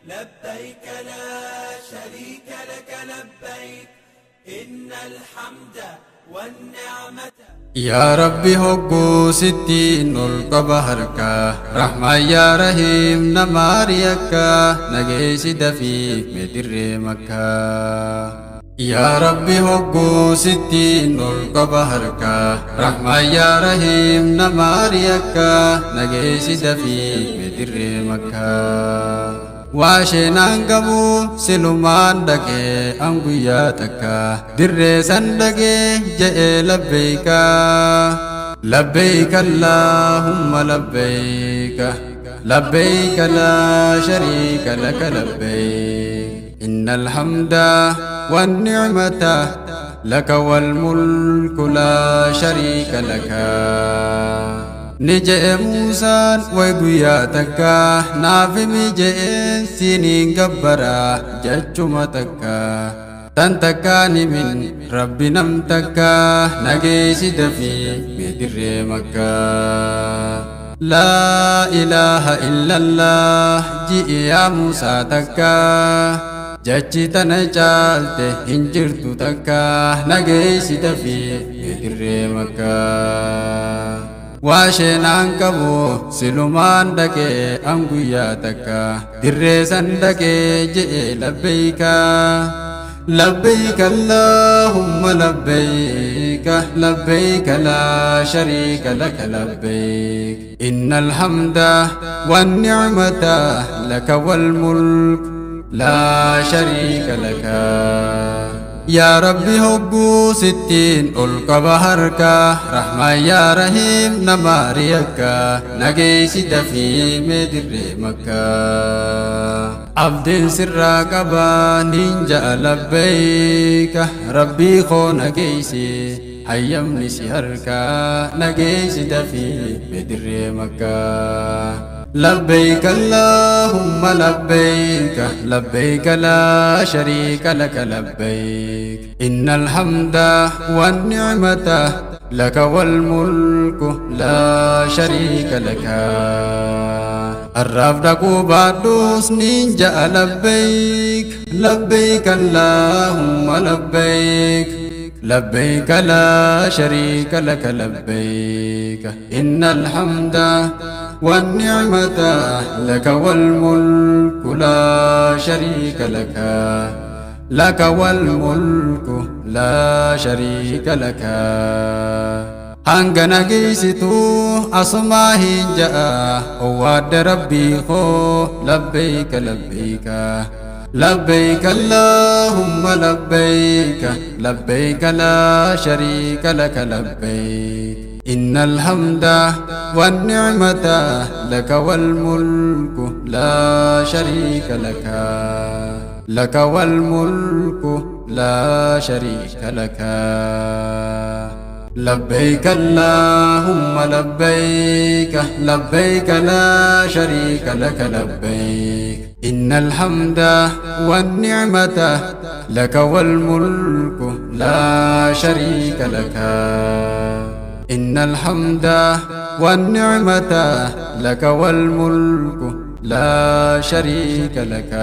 لبيك لا شريك لك لبيك إن الحمد والنعمة. يا ربي هقو ستين القبهرك رحمة يا رحيم نماريك نجيس دفيك مدر مكة. يا ربي هقو ستين القبهرك رحمة يا رحيم نماريك نجيس دفيك مدر مكة. واشنان قبو سلمان دقي أنقياتك در سندقي جئ لبيك لبيك اللهم لبيك لبيك لا شريك لك لبيك إن الحمد والنعمة لك والملك لا شريك لك. نجئ موسى ويقياتك نافمي جئ سنين قبرا ججمتك تنتكاني من ربي نمتك نجيس دفي بدر مكة. لا إله إلا الله جئ يا موسى تكا جچي تنجالت هنجرت تكا نجيس دفي بدر مكة. واشنان قبو سلمان دكي أنقياتك در سندكي جئ لبيك لبيك اللهم لبيك لبيك لا شريك لك لبيك إن الحمد والنعمة لك والملك لا شريك لك. يا ربي هقو ستين ألقى بحرك رحمة يا رحيم نماريك نجيس دفي مدر مكة. عبد سر قبا نينجا لبيك ربي خو نجيسي حيم نسهرك نجيس دفي مدر مكة. لبيك اللهم لبيك لبيك لا شريك لك لبيك إن الحمد والنعمة لك والملك لا شريك لك. الرفدك بعدوس نينجا لبيك لبيك اللهم لبيك لبيك لا شريك لك لبيك إن الحمد والنعمة لك والملك لا شريك لك لك والملك لا شريك لك. هنگنا جيستو أسماه جاء وعد ربي خو لبيك لبيك لبيك اللهم لبيك لبيك لا شريك لك لبيك إن الحمد والنعمة لك والملك لا شريك لك لك والملك لا شريك لك. لبيك اللهم لبيك لبيك لا شريك لك لبيك إن الحمد والنعمة لك والملك لا شريك لك إن الحمد والنعمة لك والملك لا شريك لك.